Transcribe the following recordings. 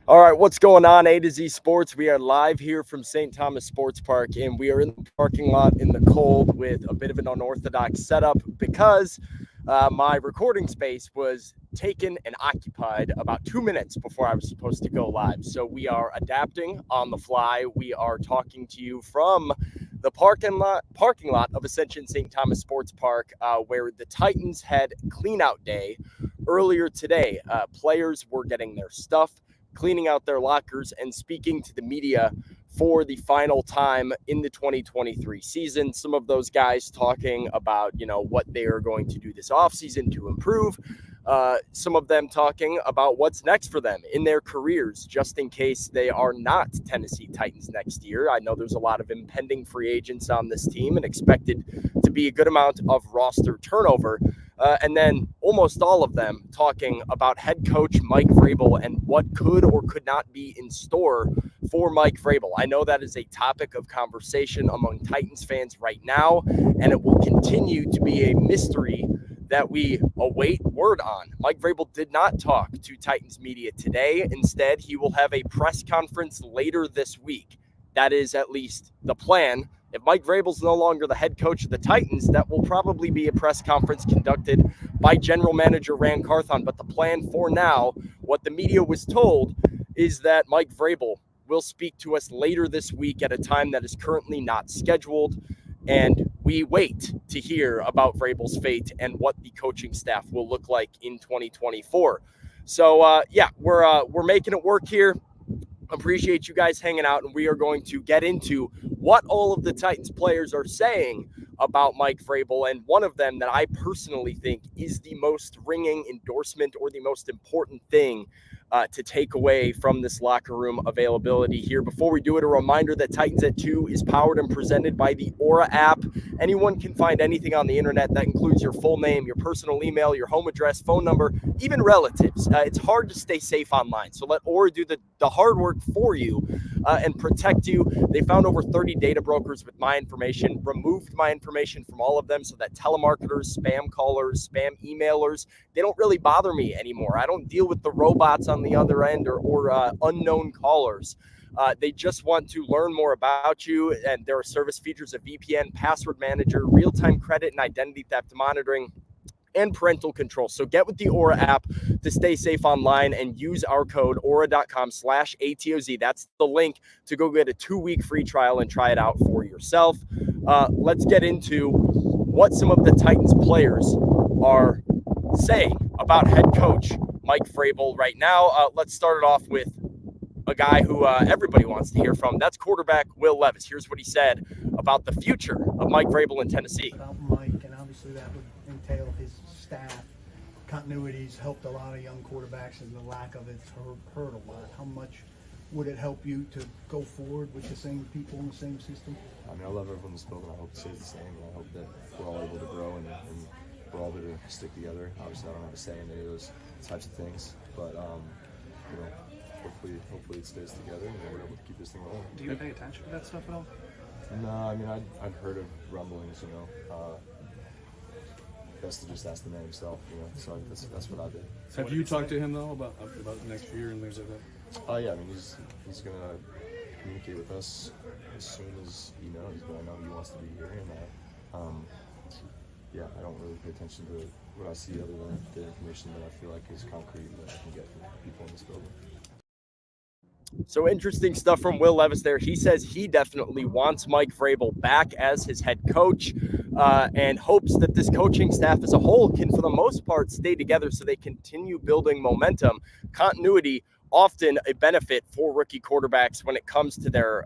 All right, what's going on, A to Z Sports? We are live here from St. Thomas Sports Park, and we are in the parking lot in the cold with a bit of an unorthodox setup because my recording space was taken and occupied about 2 minutes before I was supposed to go live. So we are adapting on the fly. We are talking to you from the parking lot of Ascension St. Thomas Sports Park, where the Titans had cleanout day earlier today. Players were getting their stuff, cleaning out their lockers, and speaking to the media for the final time in the 2023 season. Some of those guys talking about, what they are going to do this offseason to improve. Some of them talking about what's next for them in their careers, just in case they are not Tennessee Titans next year. I know there's a lot of impending free agents on this team and expected to be a good amount of roster turnover. And then almost all of them talking about head coach Mike Vrabel and what could or could not be in store for Mike Vrabel. I know that is a topic of conversation among Titans fans right now, and it will continue to be a mystery that we await word on. Mike Vrabel did not talk to Titans media today. Instead, he will have a press conference later this week. That is at least the plan. If Mike Vrabel's no longer the head coach of the Titans, that will probably be a press conference conducted by general manager Ran Carthon. But the plan for now, what the media was told, is that Mike Vrabel will speak to us later this week at a time that is currently not scheduled. And we wait to hear about Vrabel's fate and what the coaching staff will look like in 2024. So, we're making it work here. Appreciate you guys hanging out, and we are going to get into what all of the Titans players are saying about Mike Vrabel, and one of them that I personally think is the most ringing endorsement or the most important thing to take away from this locker room availability here. Before we do it, a reminder that Titans at 2 is powered and presented by the Aura app. Anyone can find anything on the internet that includes your full name, your personal email, your home address, phone number, even relatives. It's hard to stay safe online, so let Aura do the hard work for you and protect you. They found over 30 data brokers with my information, removed my information from all of them so that telemarketers, spam callers, spam emailers, they don't really bother me anymore. I don't deal with the robots on the other end or unknown callers. They just want to learn more about you, and there are service features of VPN, password manager, real-time credit and identity theft monitoring, and parental control. So get with the Aura app to stay safe online and use our code aura.com/ATOZ. That's the link to go get a 2-week free trial and try it out for yourself. Let's get into what some of the Titans players are saying about head coach Mike Vrabel right now. Let's start it off with a guy who everybody wants to hear from. That's quarterback Will Levis. Here's what he said about the future of Mike Vrabel in Tennessee. About Mike, and obviously that would entail his staff. Continuity's helped a lot of young quarterbacks, and the lack of it's hurt a lot. How much would it help you to go forward with the same people in the same system? I mean, I love everyone in this building. I hope it stays the same. And I hope that we're all able to grow and we're all able to stick together. Obviously, I don't have a say in any of those types of things, but hopefully it stays together and we're able to keep this thing rolling. Do you pay attention to that stuff at all? No, I mean, I'd heard of rumblings, best to just ask the man himself, so that's what I did. Have you talked to him, though, about next year and things like that? Yeah, I mean, he's going to communicate with us as soon as he knows, but I know he wants to be here, and I don't really pay attention to what I see other than the information that I feel like is concrete that I can get from people in this building. So interesting stuff from Will Levis there. He says he definitely wants Mike Vrabel back as his head coach and hopes that this coaching staff as a whole can, for the most part, stay together so they continue building momentum. Continuity, often a benefit for rookie quarterbacks when it comes to their,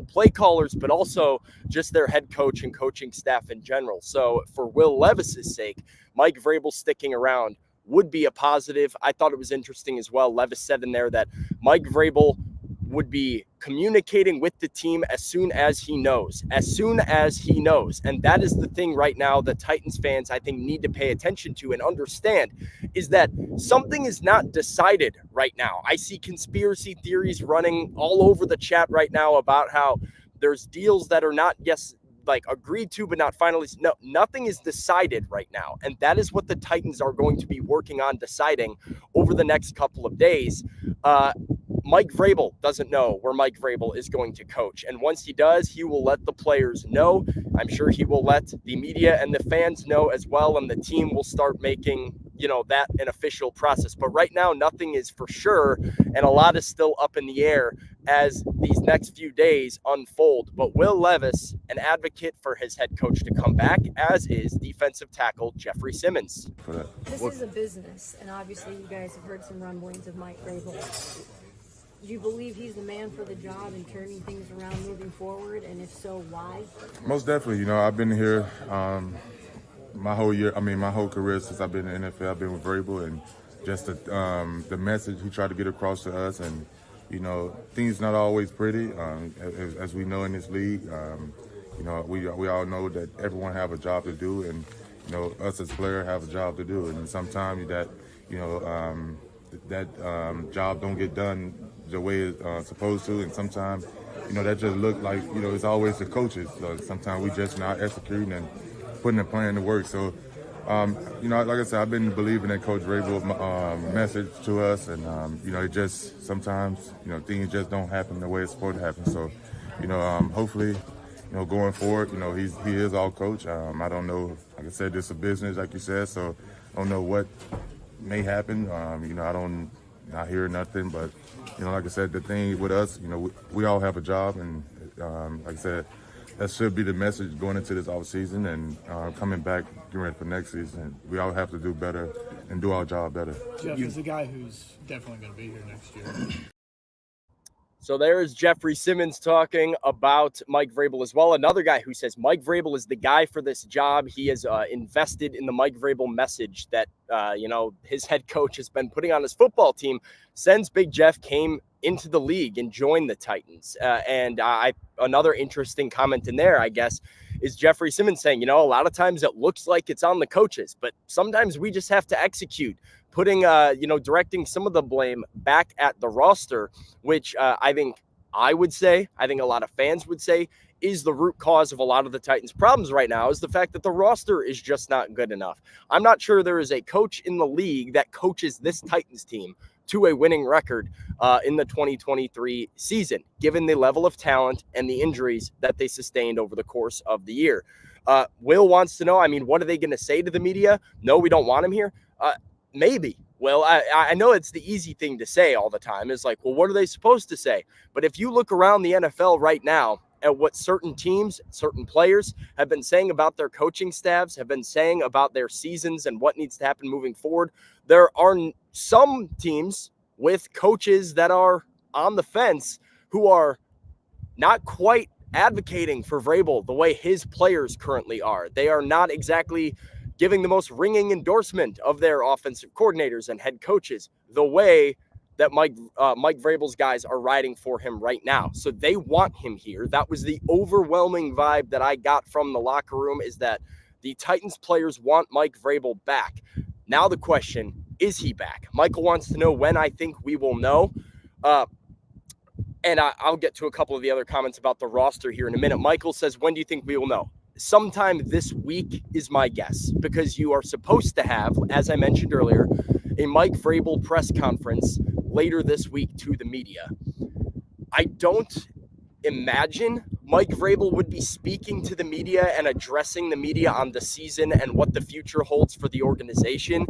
play callers, but also just their head coach and coaching staff in general. So for Will Levis's sake, Mike Vrabel sticking around would be a positive. I thought it was interesting as well. Levis said in there that Mike Vrabel would be communicating with the team as soon as he knows. And that is the thing right now that Titans fans, I think, need to pay attention to and understand is that something is not decided right now. I see conspiracy theories running all over the chat right now about how there's deals that are not, agreed to, but not finalized. No, nothing is decided right now. And that is what the Titans are going to be working on deciding over the next couple of days. Mike Vrabel doesn't know where Mike Vrabel is going to coach. And once he does, he will let the players know. I'm sure he will let the media and the fans know as well. And the team will start making, that an official process. But right now, nothing is for sure. And a lot is still up in the air as these next few days unfold. But Will Levis, an advocate for his head coach to come back, as is defensive tackle Jeffrey Simmons. This is a business, and obviously you guys have heard some rumblings of Mike Vrabel. Do you believe he's the man for the job and turning things around moving forward? And if so, why? Most definitely. I've been here my whole career since I've been in the NFL. I've been with Vrabel, and just the message he tried to get across to us, and things not always pretty, as we know in this league. We all know that everyone have a job to do, and us as players have a job to do, and sometimes that job don't get done the way it's supposed to, and sometimes that just look like it's always the coaches. Sometimes we just not executing and putting the plan to work. So like I said, I've been believing in Coach Vrabel's message to us, and it just sometimes things just don't happen the way it's supposed to happen. So hopefully going forward, he is our coach. I don't know, like I said, this is a business, like you said, so I don't know what may happen. I don't not hear nothing, but like I said, the thing with us, we all have a job, and like I said, that should be the message going into this offseason and coming back, getting ready for next season. We all have to do better and do our job better. Jeff is a guy who's definitely going to be here next year. So there is Jeffrey Simmons talking about Mike Vrabel as well. Another guy who says Mike Vrabel is the guy for this job. He has invested in the Mike Vrabel message that, his head coach has been putting on his football team since Big Jeff came into the league and joined the Titans. Another interesting comment in there, I guess, is Jeffrey Simmons saying, a lot of times it looks like it's on the coaches, but sometimes we just have to execute, putting, directing some of the blame back at the roster, which I think a lot of fans would say is the root cause of a lot of the Titans' problems right now, is the fact that the roster is just not good enough. I'm not sure there is a coach in the league that coaches this Titans team to a winning record in the 2023 season, given the level of talent and the injuries that they sustained over the course of the year. Will wants to know, what are they going to say to the media? No, we don't want him here. Maybe. Well, I know it's the easy thing to say all the time. It's like, well, what are they supposed to say? But if you look around the NFL right now at what certain teams, certain players have been saying about their coaching staffs, have been saying about their seasons and what needs to happen moving forward, there are some teams with coaches that are on the fence who are not quite advocating for Vrabel the way his players currently are. They are not exactly giving the most ringing endorsement of their offensive coordinators and head coaches the way that Mike Vrabel's guys are riding for him right now. So they want him here. That was the overwhelming vibe that I got from the locker room, is that the Titans players want Mike Vrabel back. Now the question, is he back? Michael wants to know when. I think we will know. And I'll get to a couple of the other comments about the roster here in a minute. Michael says, when do you think we will know? Sometime this week is my guess, because you are supposed to have, as I mentioned earlier, a Mike Vrabel press conference later this week to the media. I don't imagine Mike Vrabel would be speaking to the media and addressing the media on the season and what the future holds for the organization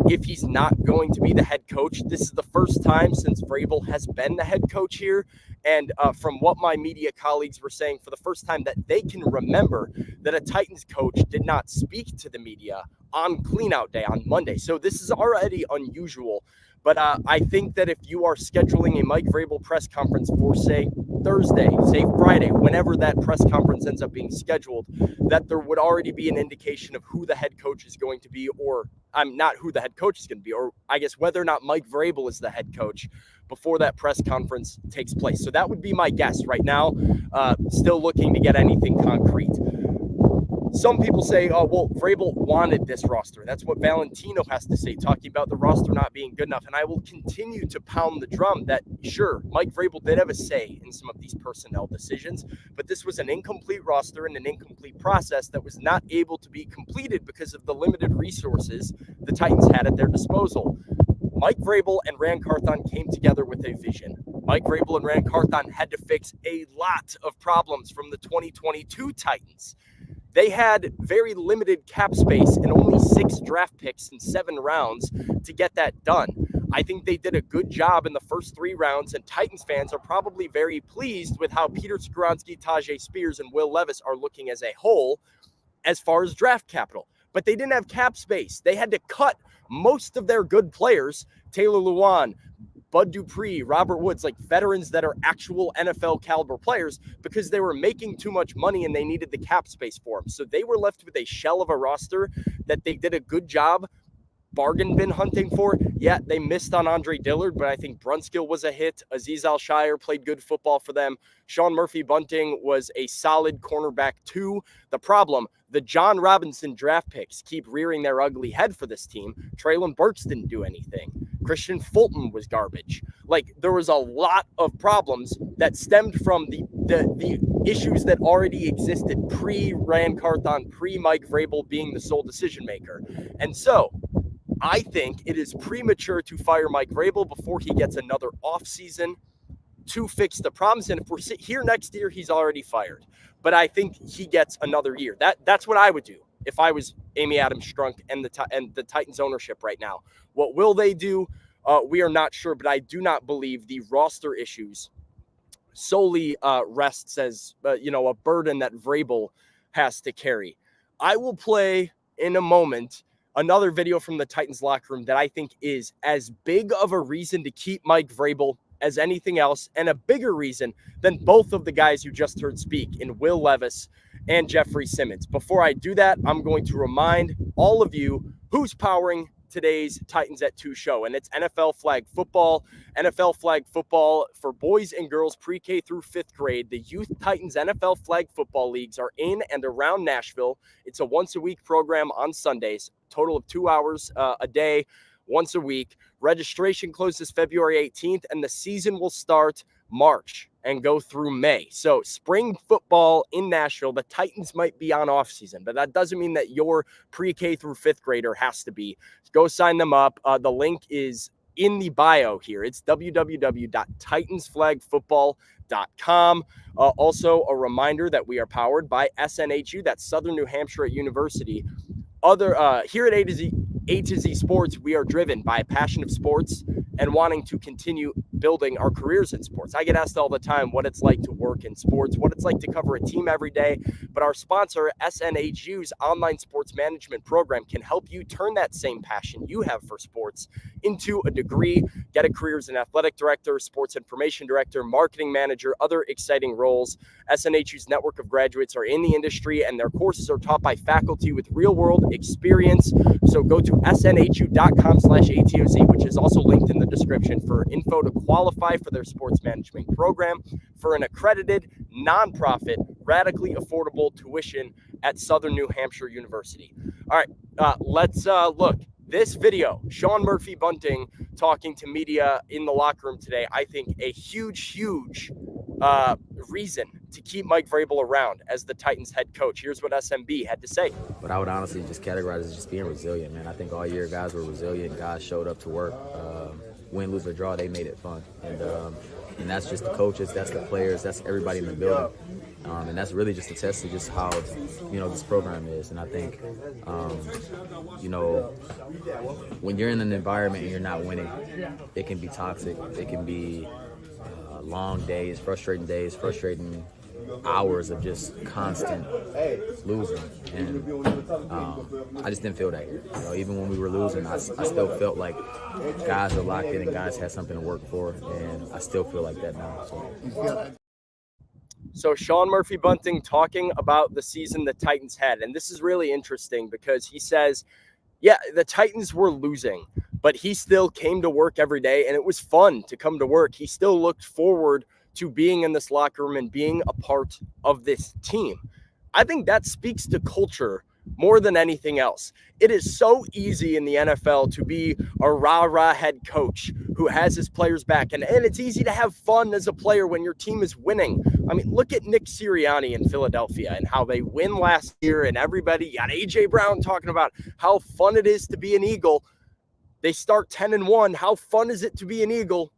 if he's not going to be the head coach. This is the first time since Vrabel has been the head coach here. And from what my media colleagues were saying, for the first time that they can remember, that a Titans coach did not speak to the media on cleanout day on Monday. So this is already unusual. But I think that if you are scheduling a Mike Vrabel press conference for, say, Thursday, say Friday, whenever that press conference ends up being scheduled, that there would already be an indication of who the head coach is going to be, or not who the head coach is going to be, or I guess whether or not Mike Vrabel is the head coach before that press conference takes place. So that would be my guess right now. Still looking to get anything concrete. Some people say, oh, well, Vrabel wanted this roster. That's what Valentino has to say, talking about the roster not being good enough. And I will continue to pound the drum that, sure, Mike Vrabel did have a say in some of these personnel decisions, but this was an incomplete roster and an incomplete process that was not able to be completed because of the limited resources the Titans had at their disposal. Mike Vrabel and Rand Carthon came together with a vision. Mike Vrabel and Rand Carthon had to fix a lot of problems from the 2022 Titans. They had very limited cap space and only 6 draft picks in 7 rounds to get that done. I think they did a good job in the first 3 rounds, and Titans fans are probably very pleased with how Peter Skoronski, Tajay Spears, and Will Levis are looking as a whole as far as draft capital. But they didn't have cap space. They had to cut most of their good players, Taylor Lewan, Bud Dupree, Robert Woods, like veterans that are actual NFL caliber players, because they were making too much money and they needed the cap space for them. So they were left with a shell of a roster that they did a good job bargain bin hunting for. Yeah, they missed on Andre Dillard, but I think Brunskill was a hit. Azeez Al-Shire played good football for them. Sean Murphy-Bunting was a solid cornerback too. The problem, the John Robinson draft picks keep rearing their ugly head for this team. Traylon Burks didn't do anything. Christian Fulton was garbage. Like, there was a lot of problems that stemmed from the issues that already existed pre-Rand Carthon, pre-Mike Vrabel being the sole decision maker. And so I think it is premature to fire Mike Vrabel before he gets another offseason to fix the problems. And if we're here next year, he's already fired. But I think he gets another year. That's what I would do if I was Amy Adams Strunk and the Titans ownership right now. What will they do? We are not sure, but I do not believe the roster issues solely rests as a burden that Vrabel has to carry. I will play in a moment another video from the Titans locker room that I think is as big of a reason to keep Mike Vrabel as anything else, and a bigger reason than both of the guys you just heard speak in Will Levis and Jeffrey Simmons. Before I do that, I'm going to remind all of you who's powering today's Titans at 2 show, and it's NFL flag football. NFL flag football for boys and girls pre-K through 5th grade. The Youth Titans NFL flag football leagues are in and around Nashville. It's a once-a-week program on Sundays, total of 2 hours a day, once a week. Registration closes February 18th, and the season will start March and go through May. So spring football in Nashville, the Titans might be on off season, but that doesn't mean that your pre-K through 5th grader has to be. Go sign them up. The link is in the bio here. It's www.titansflagfootball.com. Also, a reminder that we are powered by SNHU, that's Southern New Hampshire University. Here at A to Z Sports, we are driven by a passion of sports and wanting to continue building our careers in sports. I get asked all the time what it's like to work in sports, what it's like to cover a team every day. But our sponsor, SNHU's online sports management program, can help you turn that same passion you have for sports into a degree, get a career as an athletic director, sports information director, marketing manager, other exciting roles. SNHU's network of graduates are in the industry, and their courses are taught by faculty with real-world experience. So go to snhu.com/ATOZ, which is also linked in the description, for info to qualify for their sports management program for an accredited, nonprofit, radically affordable tuition at Southern New Hampshire University. All right, let's look. This video, Sean Murphy-Bunting talking to media in the locker room today, I think a huge reason to keep Mike Vrabel around as the Titans head coach. Here's what SMB had to say. But I would honestly just categorize it as just being resilient, man. I think all year guys were resilient. Guys showed up to work. Win, lose, or draw, they made it fun. And that's just the coaches, that's the players, that's everybody in the building. And that's really just a test of just how, this program is. And I think, when you're in an environment and you're not winning, it can be toxic. It can be long days, frustrating hours of just constant losing. And I just didn't feel that here. Even when we were losing, I still felt like guys are locked in and guys had something to work for. And I still feel like that now. So Sean Murphy-Bunting talking about the season the Titans had. And this is really interesting because he says, yeah, the Titans were losing, but he still came to work every day, and it was fun to come to work. He still looked forward to being in this locker room and being a part of this team. I think that speaks to culture more than anything else. It is so easy in the NFL to be a rah-rah head coach who has his players back. And it's easy to have fun as a player when your team is winning. I mean, look at Nick Sirianni in Philadelphia and how they win last year, and everybody got A.J. Brown talking about how fun it is to be an Eagle. They start 10-1. How fun is it to be an Eagle?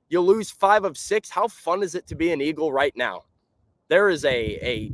You lose 5 of 6. How fun is it to be an Eagle right now? There is a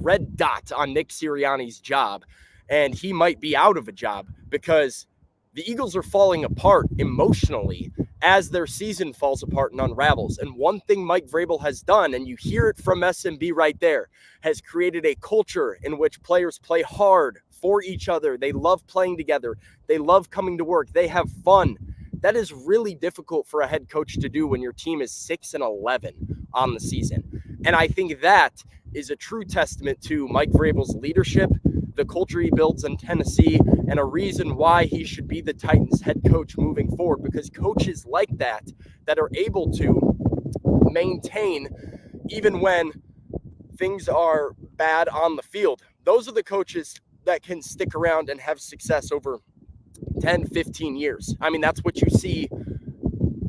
red dot on Nick Sirianni's job, and he might be out of a job because the Eagles are falling apart emotionally as their season falls apart and unravels. And one thing Mike Vrabel has done, and you hear it from SMB right there, has created a culture in which players play hard for each other. They love playing together. They love coming to work. They have fun. That is really difficult for a head coach to do when your team is 6-11 on the season. And I think that is a true testament to Mike Vrabel's leadership, the culture he builds in Tennessee, and a reason why he should be the Titans head coach moving forward, because coaches like that are able to maintain even when things are bad on the field. Those are the coaches that can stick around and have success over 10, 15 years. I mean, that's what you see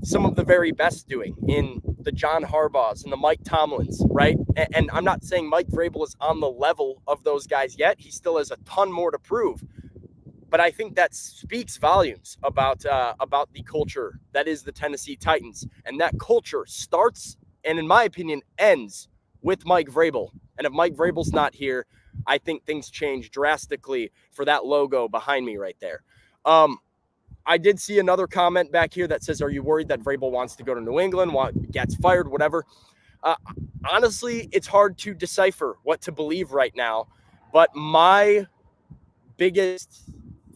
some of the very best doing in the John Harbaughs and the Mike Tomlins, right? And I'm not saying Mike Vrabel is on the level of those guys yet. He still has a ton more to prove. But I think that speaks volumes about the culture that is the Tennessee Titans. And that culture starts and, in my opinion, ends with Mike Vrabel. And if Mike Vrabel's not here, I think things change drastically for that logo behind me right there. I did see another comment back here that says, are you worried that Vrabel wants to go to New England, gets fired, whatever? Honestly, it's hard to decipher what to believe right now. But my biggest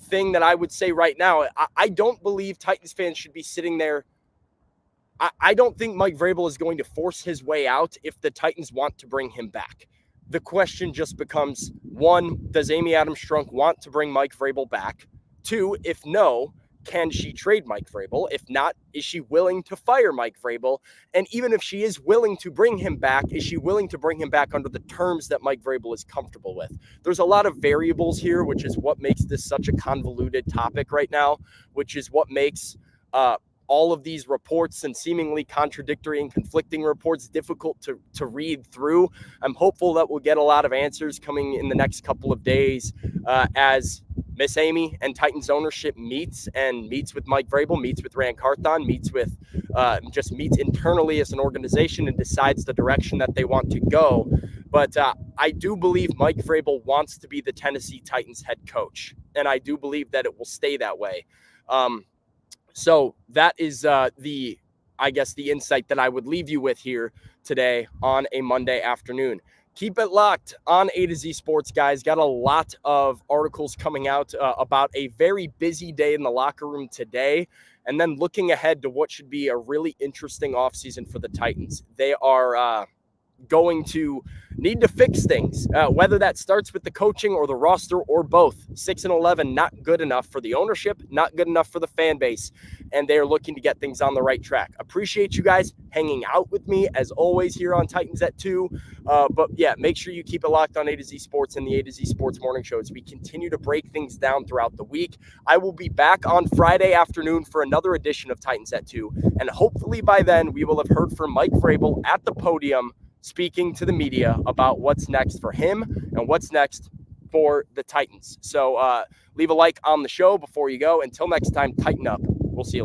thing that I would say right now, I don't believe Titans fans should be sitting there. I don't think Mike Vrabel is going to force his way out if the Titans want to bring him back. The question just becomes, 1, does Amy Adams-Strunk want to bring Mike Vrabel back? 2, if no, can she trade Mike Vrabel? If not, is she willing to fire Mike Vrabel? And even if she is willing to bring him back, is she willing to bring him back under the terms that Mike Vrabel is comfortable with? There's a lot of variables here, which is what makes this such a convoluted topic right now, which is what makes all of these reports and seemingly contradictory and conflicting reports difficult to read through. I'm hopeful that we'll get a lot of answers coming in the next couple of days as Miss Amy and Titans ownership meets with Mike Vrabel, meets with Rand Carthon, meets internally as an organization and decides the direction that they want to go. But I do believe Mike Vrabel wants to be the Tennessee Titans head coach, and I do believe that it will stay that way. So that is the insight that I would leave you with here today on a Monday afternoon. Keep it locked on A to Z Sports, guys. Got a lot of articles coming out about a very busy day in the locker room today, and then looking ahead to what should be a really interesting offseason for the Titans. They are going to need to fix things, whether that starts with the coaching or the roster or both. 6-11, not good enough for the ownership, not good enough for the fan base, and they are looking to get things on the right track. Appreciate you guys hanging out with me as always here on Titans at 2. But yeah, make sure you keep it locked on A to Z Sports and the A to Z Sports Morning Show as we continue to break things down throughout the week. I will be back on Friday afternoon for another edition of Titans at 2, and hopefully by then we will have heard from Mike Vrabel at the podium speaking to the media about what's next for him and what's next for the Titans. So leave a like on the show before you go. Until next time, tighten up. We'll see you later.